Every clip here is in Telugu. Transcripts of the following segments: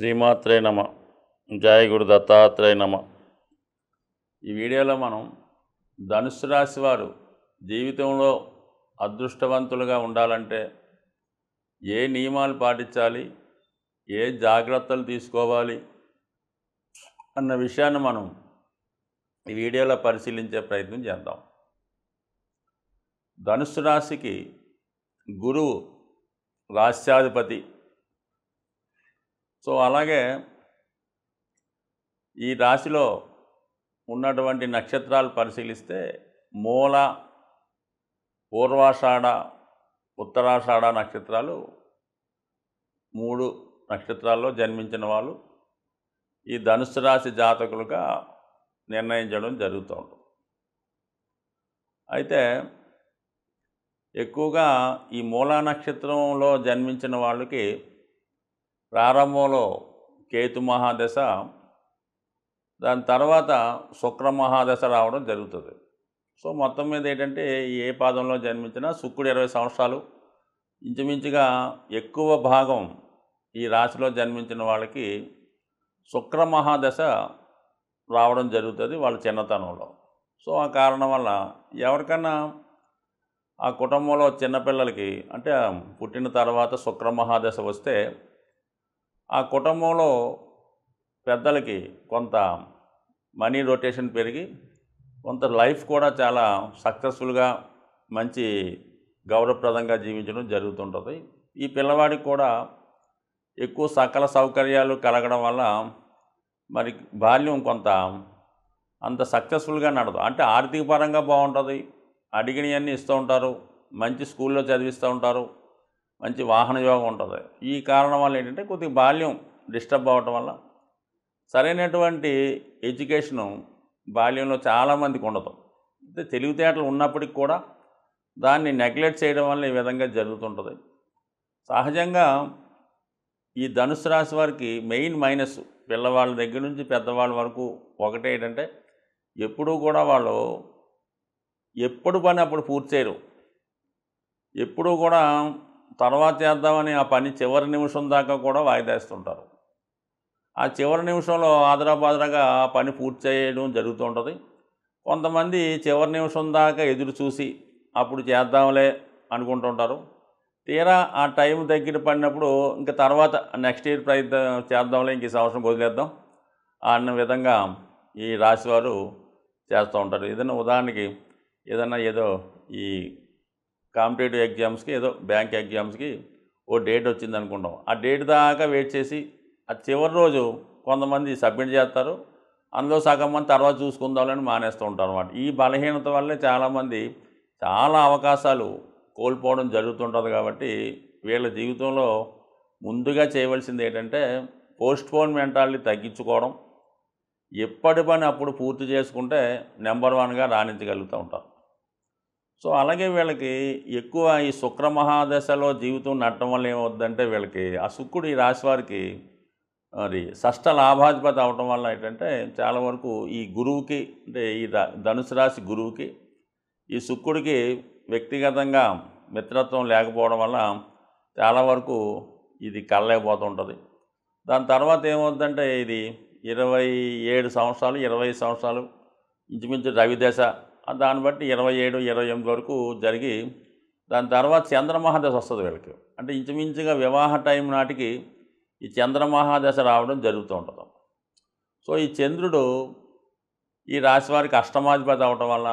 శ్రీమాత్రే నమ. జయ గురు దత్తాత్రేయ నమ. ఈ వీడియోలో మనం ధనుస్సు రాశి వారు జీవితంలో అదృష్టవంతులుగా ఉండాలంటే ఏ నియమాలు పాటించాలి, ఏ జాగ్రత్తలు తీసుకోవాలి అన్న విషయాన్ని మనం ఈ వీడియోలో పరిశీలించే ప్రయత్నం చేద్దాం. ధనుస్సు రాశికి గురువు రాశ్యాధిపతి. సో అలాగే ఈ రాశిలో ఉన్నటువంటి నక్షత్రాలు పరిశీలిస్తే మూల, పూర్వాషాఢ, ఉత్తరాషాఢ నక్షత్రాలు 3 నక్షత్రాల్లో జన్మించిన వాళ్ళు ఈ ధనుస్సు రాశి జాతకులుగా నిర్ణయించడం జరుగుతూ ఉంటుంది. అయితే ఎక్కువగా ఈ మూలా నక్షత్రంలో జన్మించిన వాళ్ళకి ప్రారంభంలో కేతు మహాదశ, దాని తర్వాత శుక్ర మహాదశ రావడం జరుగుతుంది. సో మొత్తం మీద ఏంటంటే ఏ పాదంలో జన్మించినా శుక్రుడు 20 సంవత్సరాలు, ఇంచుమించుగా ఎక్కువ భాగం ఈ రాశిలో జన్మించిన వాళ్ళకి శుక్ర మహాదశ రావడం జరుగుతుంది వాళ్ళ చిన్నతనంలో. సో ఆ కారణం వల్ల ఎవరికన్నా ఆ కుటుంబంలో చిన్నపిల్లలకి అంటే పుట్టిన తర్వాత శుక్ర మహాదశ వస్తే ఆ కుటుంబంలో పెద్దలకి కొంత మనీ రొటేషన్ పెరిగి కొంత లైఫ్ కూడా చాలా సక్సెస్ఫుల్గా మంచి గౌరవప్రదంగా జీవించడం జరుగుతుంటుంది. ఈ పిల్లవాడికి కూడా ఎక్కువ సకల సౌకర్యాలు కలగడం వల్ల మరి బాల్యం కొంత అంత సక్సెస్ఫుల్గా నడదు. అంటే ఆర్థిక పరంగా బాగుంటుంది, అడిగినవన్నీ ఇస్తూ ఉంటారు, మంచి స్కూల్లో చదివిస్తూ ఉంటారు, మంచి వాహన యోగం ఉంటుంది. ఈ కారణం వల్ల ఏంటంటే కొద్దిగా బాల్యం డిస్టర్బ్ అవ్వటం వల్ల సరైనటువంటి ఎడ్యుకేషను బాల్యంలో చాలామందికి ఉండదు. అంటే తెలివితేటలు ఉన్నప్పటికి కూడా దాన్ని నెగ్లెక్ట్ చేయడం వల్ల ఈ విధంగా జరుగుతుంటుంది. సహజంగా ఈ ధనుస్సు రాశి వారికి మెయిన్ మైనస్ పిల్లవాళ్ళ దగ్గర నుంచి పెద్దవాళ్ళ వరకు ఒకటే ఏంటంటే ఎప్పుడూ కూడా వాళ్ళు ఎప్పుడు పని అప్పుడు పూర్తి చేయరు. ఎప్పుడూ కూడా తర్వాత చేద్దామని ఆ పని చివరి నిమిషం దాకా కూడా వాయిదా వేస్తుంటారు. ఆ చివరి నిమిషంలో ఆదరాబాదరాగా ఆ పని పూర్తి చేయడం జరుగుతూ ఉంటుంది. కొంతమంది చివరి నిమిషం దాకా ఎదురు చూసి అప్పుడు చేద్దాంలే అనుకుంటుంటారు. తీరా ఆ టైం దగ్గర పడినప్పుడు ఇంకా తర్వాత నెక్స్ట్ ఇయర్ ప్రయత్నం చేద్దాంలే, ఇంక ఈ సంవత్సరం వదిలేద్దాం అన్న విధంగా ఈ రాశివారు చేస్తూ ఉంటారు. ఏదైనా ఉదాహరణకి ఏదో ఈ కాంపిటేటివ్ ఎగ్జామ్స్కి ఏదో బ్యాంక్ ఎగ్జామ్స్కి ఓ డేట్ వచ్చింది అనుకుంటాం. ఆ డేట్ దాకా వెయిట్ చేసి ఆ చివరి రోజు కొంతమంది సబ్మిట్ చేస్తారు, అందులో సగం మంది తర్వాత చూసుకుందామని మానేస్తూ ఉంటారు అన్నమాట. ఈ బలహీనత వల్లే చాలామంది చాలా అవకాశాలు కోల్పోవడం జరుగుతుంటుంది. కాబట్టి వీళ్ళ జీవితంలో ముందుగా చేయవలసింది ఏంటంటే పోస్ట్పోన్ మెంటాలిటీ తగ్గించుకోవడం, ఎప్పటి పని అప్పుడు పూర్తి చేసుకుంటే నెంబర్ 1గా రాణించగలుగుతూ ఉంటారు. సో అలాగే వీళ్ళకి ఎక్కువ ఈ శుక్ర మహాదశలో జీవితం నడటం వల్ల ఏమవుద్దంటే వీళ్ళకి ఆ శుక్రుడు ఈ రాశి వారికి మరి షష్ఠ లాభాధిపతి అవటం వల్ల ఏంటంటే చాలా వరకు ఈ గురువుకి అంటే ఈ ధనుసు రాశి గురువుకి ఈ శుక్రుడికి వ్యక్తిగతంగా మిత్రత్వం లేకపోవడం వల్ల చాలా వరకు ఇది కలలేకపోతుంటుంది. దాని తర్వాత ఏమవుద్దంటే ఇది 27 సంవత్సరాలు 20 సంవత్సరాలు ఇంచుమించు రవిదశ, దాన్ని బట్టి 27, 28 వరకు జరిగి దాని తర్వాత చంద్రమహాదశ వస్తుంది వీళ్ళకి. అంటే ఇంచుమించుగా వివాహ టైం నాటికి ఈ చంద్రమహాదశ రావడం జరుగుతూ ఉంటుంది. సో ఈ చంద్రుడు ఈ రాశి వారికి అష్టమాధిపతి అవటం వల్ల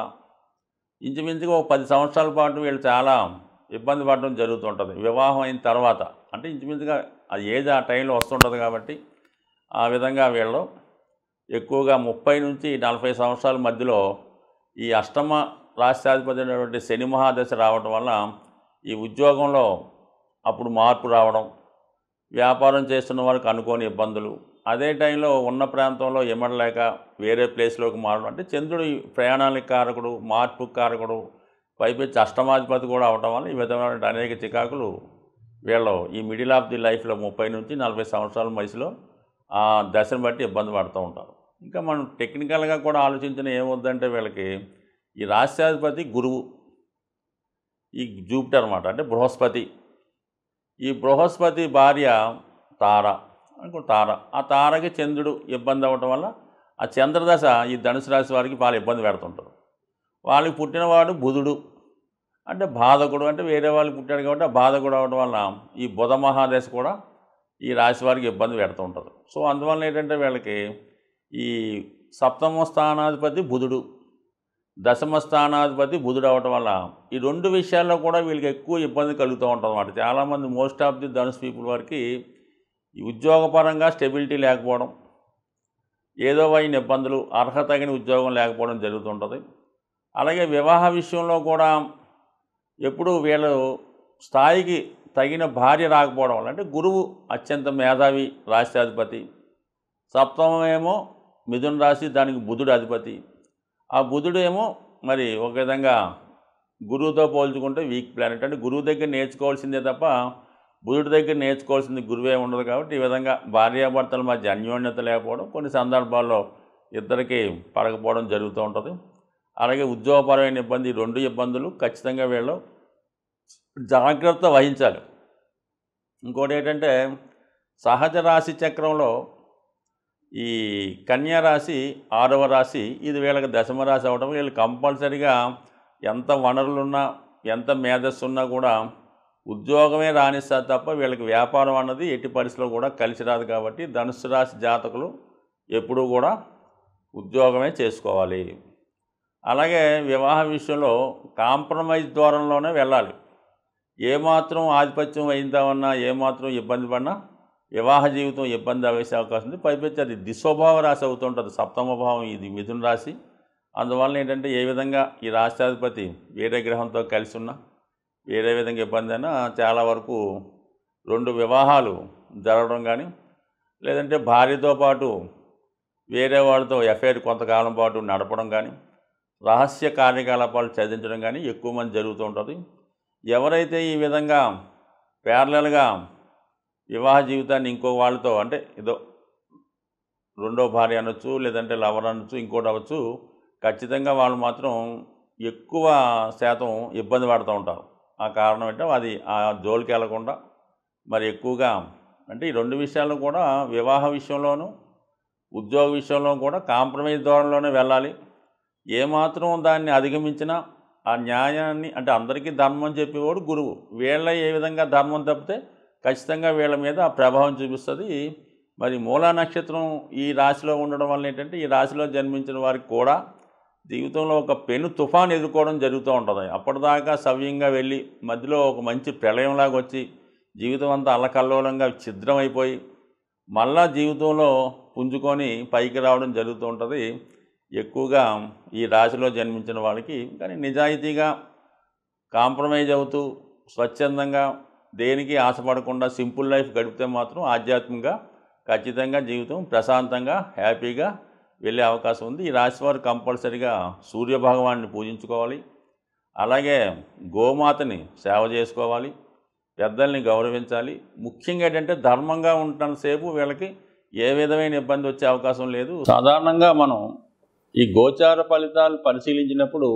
ఇంచుమించుగా ఒక 10 సంవత్సరాల పాటు వీళ్ళు చాలా ఇబ్బంది పడడం జరుగుతుంటుంది. వివాహం అయిన తర్వాత అంటే ఇంచుమించుగా ఆ ఏజ్ ఆ టైంలో వస్తుంటుంది. కాబట్టి ఆ విధంగా వీళ్ళు ఎక్కువగా 30 నుంచి 40 సంవత్సరాల మధ్యలో ఈ అష్టమ రాష్ట్రాధిపతి అయినటువంటి శని మహాదశ రావడం వల్ల ఈ ఉద్యోగంలో అప్పుడు మార్పు రావడం, వ్యాపారం చేస్తున్న వారికి అనుకోని ఇబ్బందులు, అదే టైంలో ఉన్న ప్రాంతంలో ఇమ్మడలేక వేరే ప్లేస్లోకి మారడం. అంటే చంద్రుడు ప్రయాణానికి కారకుడు, మార్పు కారకుడు, పైపెచ్చి అష్టమాధిపతి కూడా అవడం వల్ల ఈ విధమైన అనేక చికాకులు వీళ్ళు ఈ మిడిల్ ఆఫ్ ది లైఫ్లో 30 నుంచి 40 సంవత్సరాల వయసులో ఆ దశను బట్టి ఇబ్బంది పడుతూ ఉంటారు. ఇంకా మనం టెక్నికల్గా కూడా ఆలోచించిన ఏమవుద్దంటే వీళ్ళకి ఈ రాష్ట్రాధిపతి గురువు, ఈ జూపిటర్ అన్నమాట, అంటే బృహస్పతి. ఈ బృహస్పతి భార్య తార, ఇంకో తార. ఆ తారకి చంద్రుడు ఇబ్బంది అవ్వటం వల్ల ఆ చంద్రదశ ఈ ధనుసు రాశి వారికి చాలా ఇబ్బంది పెడుతుంటారు. వాళ్ళకి పుట్టినవాడు బుధుడు, అంటే బాధకుడు, అంటే వేరే వాళ్ళకి పుట్టాడు కాబట్టి ఆ బాధకుడు అవ్వడం వల్ల ఈ బుధ మహాదశ కూడా ఈ రాశి వారికి ఇబ్బంది పెడుతూ ఉంటారు. సో అందువల్ల ఏంటంటే వీళ్ళకి ఈ సప్తమ స్థానాధిపతి బుధుడు, దశమ స్థానాధిపతి బుధుడు అవ్వటం వల్ల ఈ రెండు విషయాల్లో కూడా వీళ్ళకి ఎక్కువ ఇబ్బంది కలుగుతూ ఉంటుంది అన్నమాట. చాలామంది మోస్ట్ ఆఫ్ ది ధనుసు పీపుల్ వారికి ఈ ఉద్యోగపరంగా స్టెబిలిటీ లేకపోవడం, ఏదో అయిన ఇబ్బందులు, అర్హత తగిన ఉద్యోగం లేకపోవడం జరుగుతుంటుంది. అలాగే వివాహ విషయంలో కూడా ఎప్పుడు వీళ్ళు స్థాయికి తగిన భార్య రాకపోవడం వల్ల, అంటే గురువు అత్యంత మేధావి రాష్ట్రాధిపతి, సప్తమేమో మిథున రాశి, దానికి బుధుడు అధిపతి. ఆ బుధుడు ఏమో మరి ఒక విధంగా గురువుతో పోల్చుకుంటే వీక్ ప్లానెట్, అంటే గురువు దగ్గర నేర్చుకోవాల్సిందే తప్ప బుధుడి దగ్గర నేర్చుకోవాల్సింది గురువే ఉండదు. కాబట్టి ఈ విధంగా భార్యాభర్తల మధ్య అన్యోన్యత లేకపోవడం, కొన్ని సందర్భాల్లో ఇద్దరికి పడకపోవడం జరుగుతూ ఉంటుంది. అలాగే ఉద్యోగపరమైన ఇబ్బంది, రెండు ఇబ్బందులు ఖచ్చితంగా వీళ్ళు జాగ్రత్త వహించాలి. ఇంకోటి ఏంటంటే సహజ రాశి చక్రంలో ఈ కన్యా రాశి 6వ రాశి, ఇది వీళ్ళకి దశమ రాశి అవ్వడం, వీళ్ళు కంపల్సరీగా ఎంత వనరులున్నా ఎంత మేధస్సు ఉన్నా కూడా ఉద్యోగమే రాణిస్తారు తప్ప వీళ్ళకి వ్యాపారం అన్నది ఎట్టి పరిస్థితిలో కూడా కలిసి రాదు. కాబట్టి ధనుసు రాశి జాతకులు ఎప్పుడూ కూడా ఉద్యోగమే చేసుకోవాలి. అలాగే వివాహ విషయంలో కాంప్రమైజ్ దూరంలోనే వెళ్ళాలి. ఏమాత్రం ఆధిపత్యం వహిద్దామన్నా, ఏమాత్రం ఇబ్బంది పడినా వివాహ జీవితం ఇబ్బంది వేసే అవకాశం ఉంది. పైపెచ్చి అది దిశోభావ రాశి అవుతుంటుంది, సప్తమ భావం ఇది మిథున రాశి. అందువల్ల ఏంటంటే ఏ విధంగా ఈ రాష్ట్రాధిపతి వేరే గ్రహంతో కలిసి ఉన్నా, వేరే విధంగా ఇబ్బంది అయినా చాలా వరకు రెండు వివాహాలు జరగడం కానీ, లేదంటే భార్యతో పాటు వేరే వాళ్ళతో ఎఫ్ఐఆర్ కొంతకాలం పాటు నడపడం కానీ, రహస్య కార్యకలాపాలు చదివించడం కానీ ఎక్కువ మంది జరుగుతూ ఉంటుంది. ఎవరైతే ఈ విధంగా ప్యారలల్గా వివాహ జీవితాన్ని ఇంకో వాళ్ళతో, అంటే ఏదో రెండో భార్య అనొచ్చు, లేదంటే లవర్ అనొచ్చు, ఇంకోటి అవ్వచ్చు, ఖచ్చితంగా వాళ్ళు మాత్రం ఎక్కువ శాతం ఇబ్బంది పడుతూ ఉంటారు. ఆ కారణం ఏంటో అది ఆ జోలికి వెళ్లకుండా మరి ఎక్కువగా, అంటే ఈ రెండు విషయాల్లో కూడా వివాహ విషయంలోనూ ఉద్యోగ విషయంలో కూడా కాంప్రమైజ్ ధోరణిలోనే వెళ్ళాలి. ఏమాత్రం దాన్ని అధిగమించినా ఆ న్యాయాన్ని, అంటే అందరికీ ధర్మం చెప్పేవాడు గురువు, వీళ్ళ ఏ విధంగా ధర్మం తప్పితే ఖచ్చితంగా వీళ్ళ మీద ఆ ప్రభావం చూపిస్తుంది. మరి మూలా నక్షత్రం ఈ రాశిలో ఉండడం వల్ల ఏంటంటే ఈ రాశిలో జన్మించిన వారికి కూడా జీవితంలో ఒక పెను తుఫాను ఎదుర్కోవడం జరుగుతూ ఉంటుంది. అప్పటిదాకా సవ్యంగా వెళ్ళి మధ్యలో ఒక మంచి ప్రళయంలాగా వచ్చి జీవితం అంతా అల్లకల్లోలంగా ఛిద్రమైపోయి మళ్ళా జీవితంలో పుంజుకొని పైకి రావడం జరుగుతూ ఉంటుంది ఎక్కువగా ఈ రాశిలో జన్మించిన వాళ్ళకి. కానీ నిజాయితీగా కాంప్రమైజ్ అవుతూ స్వచ్ఛందంగా దేనికి ఆశపడకుండా సింపుల్ లైఫ్ గడిపితే మాత్రం ఆధ్యాత్మికంగా ఖచ్చితంగా జీవితం ప్రశాంతంగా హ్యాపీగా వెళ్ళే అవకాశం ఉంది. ఈ రాశి వారు కంపల్సరీగా సూర్యభగవాన్ని పూజించుకోవాలి. అలాగే గోమాతని సేవ చేసుకోవాలి, పెద్దల్ని గౌరవించాలి. ముఖ్యంగా ఏంటంటే ధర్మంగా ఉంటున్నంతసేపు వీళ్ళకి ఏ విధమైన ఇబ్బంది వచ్చే అవకాశం లేదు. సాధారణంగా మనం ఈ గోచార ఫలితాలు పరిశీలించినప్పుడు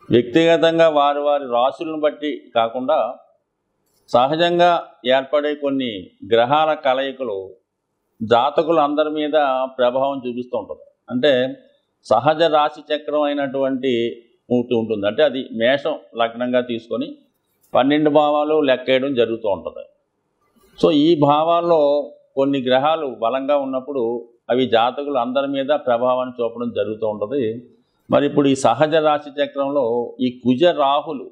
వ్యక్తిగతంగా వారి వారి రాశులను బట్టి కాకుండా సహజంగా ఏర్పడే కొన్ని గ్రహాల కలయికలు జాతకులు అందరి మీద ప్రభావం చూపిస్తూ ఉంటుంది. అంటే సహజ రాశి చక్రం అయినటువంటి ఉంటుంది, అంటే అది మేషం లగ్నంగా తీసుకొని 12 భావాలు లెక్కేయడం జరుగుతూ ఉంటుంది. సో ఈ భావాల్లో కొన్ని గ్రహాలు బలంగా ఉన్నప్పుడు అవి జాతకులు అందరి మీద ప్రభావాన్ని చూపడం జరుగుతూ ఉంటుంది. మరి ఇప్పుడు ఈ సహజ రాశి చక్రంలో ఈ కుజ రాహులు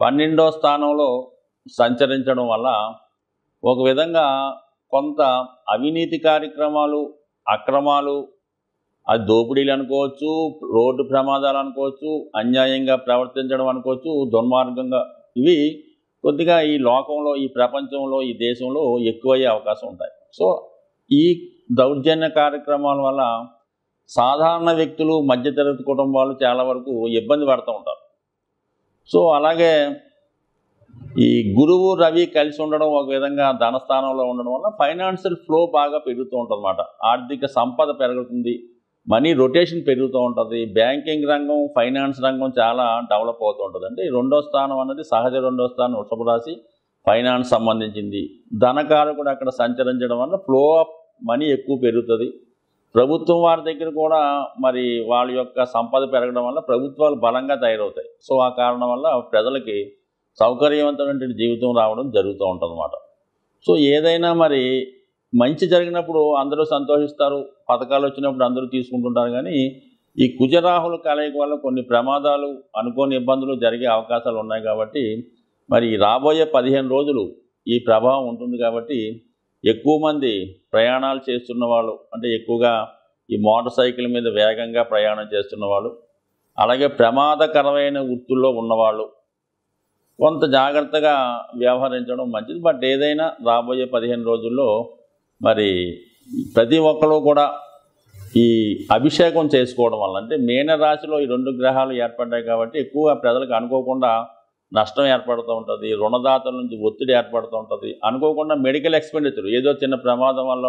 12వ స్థానంలో సంచరించడం వల్ల ఒక విధంగా కొంత అవినీతి కార్యక్రమాలు, అక్రమాలు, అది దోపిడీలు అనుకోవచ్చు, రోడ్డు ప్రమాదాలు అనుకోవచ్చు, అన్యాయంగా ప్రవర్తించడం అనుకోవచ్చు, దుర్మార్గంగా, ఇవి కొద్దిగా ఈ లోకంలో, ఈ ప్రపంచంలో, ఈ దేశంలో ఎక్కువయ్యే అవకాశం ఉంటాయి. సో ఈ దౌర్జన్య కార్యక్రమాల వల్ల సాధారణ వ్యక్తులు, మధ్యతరగతి కుటుంబాలు చాలా వరకు ఇబ్బంది పడుతూ ఉంటారు. సో అలాగే ఈ గురువు రవి కలిసి ఉండడం ఒక విధంగా ధనస్థానంలో ఉండడం వల్ల ఫైనాన్షియల్ ఫ్లో బాగా పెరుగుతూ ఉంటుంది అన్నమాట. ఆర్థిక సంపద పెరుగుతుంది, మనీ రొటేషన్ పెరుగుతూ ఉంటుంది. బ్యాంకింగ్ రంగం, ఫైనాన్స్ రంగం చాలా డెవలప్ అవుతూ ఉంటుంది. అంటే రెండో స్థానం అన్నది సహజ రెండో స్థానం వృషభ రాశి, ఫైనాన్స్ సంబంధించింది, ధనకారకుడు అక్కడ సంచరించడం వల్ల ఫ్లో ఆఫ్ మనీ ఎక్కువ పెరుగుతుంది. ప్రభుత్వం వారి దగ్గర కూడా మరి వాళ్ళ యొక్క సంపద పెరగడం వల్ల ప్రభుత్వాలు బలంగా తయారవుతాయి. సో ఆ కారణం వల్ల ప్రజలకి సౌకర్యవంతమైన జీవితం రావడం జరుగుతూ ఉంటుంది అన్నమాట. సో ఏదైనా మరి మంచి జరిగినప్పుడు అందరూ సంతోషిస్తారు, పథకాలు వచ్చినప్పుడు అందరూ తీసుకుంటుంటారు. కానీ ఈ కుజరాహుల కలయిక వల్ల కొన్ని ప్రమాదాలు, అనుకోని ఇబ్బందులు జరిగే అవకాశాలు ఉన్నాయి. కాబట్టి మరి రాబోయే 15 రోజులు ఈ ప్రభావం ఉంటుంది. కాబట్టి ఎక్కువ మంది ప్రయాణాలు చేస్తున్న వాళ్ళు, అంటే ఎక్కువగా ఈ మోటార్ సైకిల్ మీద వేగంగా ప్రయాణం చేస్తున్న వాళ్ళు, అలాగే ప్రమాదకరమైన వృత్తుల్లో ఉన్నవాళ్ళు కొంత జాగ్రత్తగా వ్యవహరించడం మంచిది. బట్ ఏదైనా రాబోయే 15 రోజుల్లో మరి ప్రతి ఒక్కరు కూడా ఈ అభిషేకం చేసుకోవడం వల్ల, అంటే మీనరాశిలో ఈ 2 గ్రహాలు ఏర్పడ్డాయి కాబట్టి ఎక్కువగా ప్రజలకు అనుకోకుండా నష్టం ఏర్పడుతూ ఉంటుంది, రుణదాతల నుంచి ఒత్తిడి ఏర్పడుతూ ఉంటుంది, అనుకోకుండా మెడికల్ ఎక్స్పెండిచర్, ఏదో చిన్న ప్రమాదం వల్ల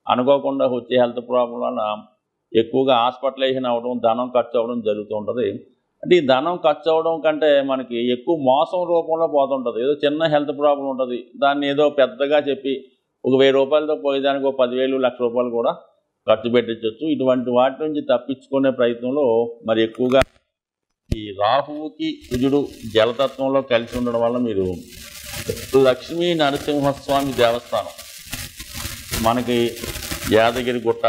అనుకోకుండా వచ్చే హెల్త్ ప్రాబ్లం వల్ల ఎక్కువగా హాస్పిటలైజేషన్ అవ్వడం, ధనం ఖర్చు అవ్వడం జరుగుతూ ఉంటుంది. అంటే ఈ ధనం ఖర్చు అవ్వడం కంటే మనకి ఎక్కువ మోసం రూపంలో పోతుంటుంది. ఏదో చిన్న హెల్త్ ప్రాబ్లం ఉంటుంది, దాన్ని ఏదో పెద్దగా చెప్పి ఒక 1000 రూపాయలతో పోయేదానికి ఒక 10,000, 1,00,000 రూపాయలు కూడా ఖర్చు పెట్టించవచ్చు. ఇటువంటి వాటి నుంచి తప్పించుకునే ప్రయత్నంలో మరి ఎక్కువగా ఈ రాహువుకి కుజుడు జలతత్వంలో కలిసి ఉండడం వల్ల మీరు లక్ష్మీ నరసింహస్వామి దేవస్థానం మనకి యాదగిరి గుట్ట,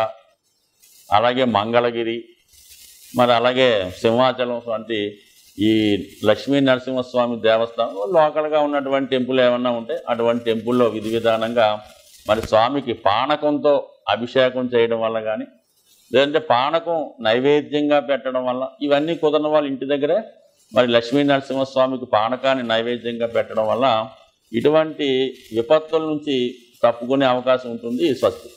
అలాగే మంగళగిరి, మరి అలాగే సింహాచలం వంటి ఈ లక్ష్మీ నరసింహస్వామి దేవస్థానం లోకల్గా ఉన్నటువంటి టెంపుల్ ఏమన్నా ఉంటే అటువంటి టెంపుల్లో విధి విధానంగా మరి స్వామికి పానకంతో అభిషేకం చేయడం వల్ల కానీ, లేదంటే పానకం నైవేద్యంగా పెట్టడం వల్ల, ఇవన్నీ కుదరని వాళ్ళు ఇంటి దగ్గరే మరి లక్ష్మీ నరసింహస్వామికి పానకాన్ని నైవేద్యంగా పెట్టడం వల్ల ఇటువంటి విపత్తుల నుంచి తప్పుకునే అవకాశం ఉంటుంది. స్వస్తి.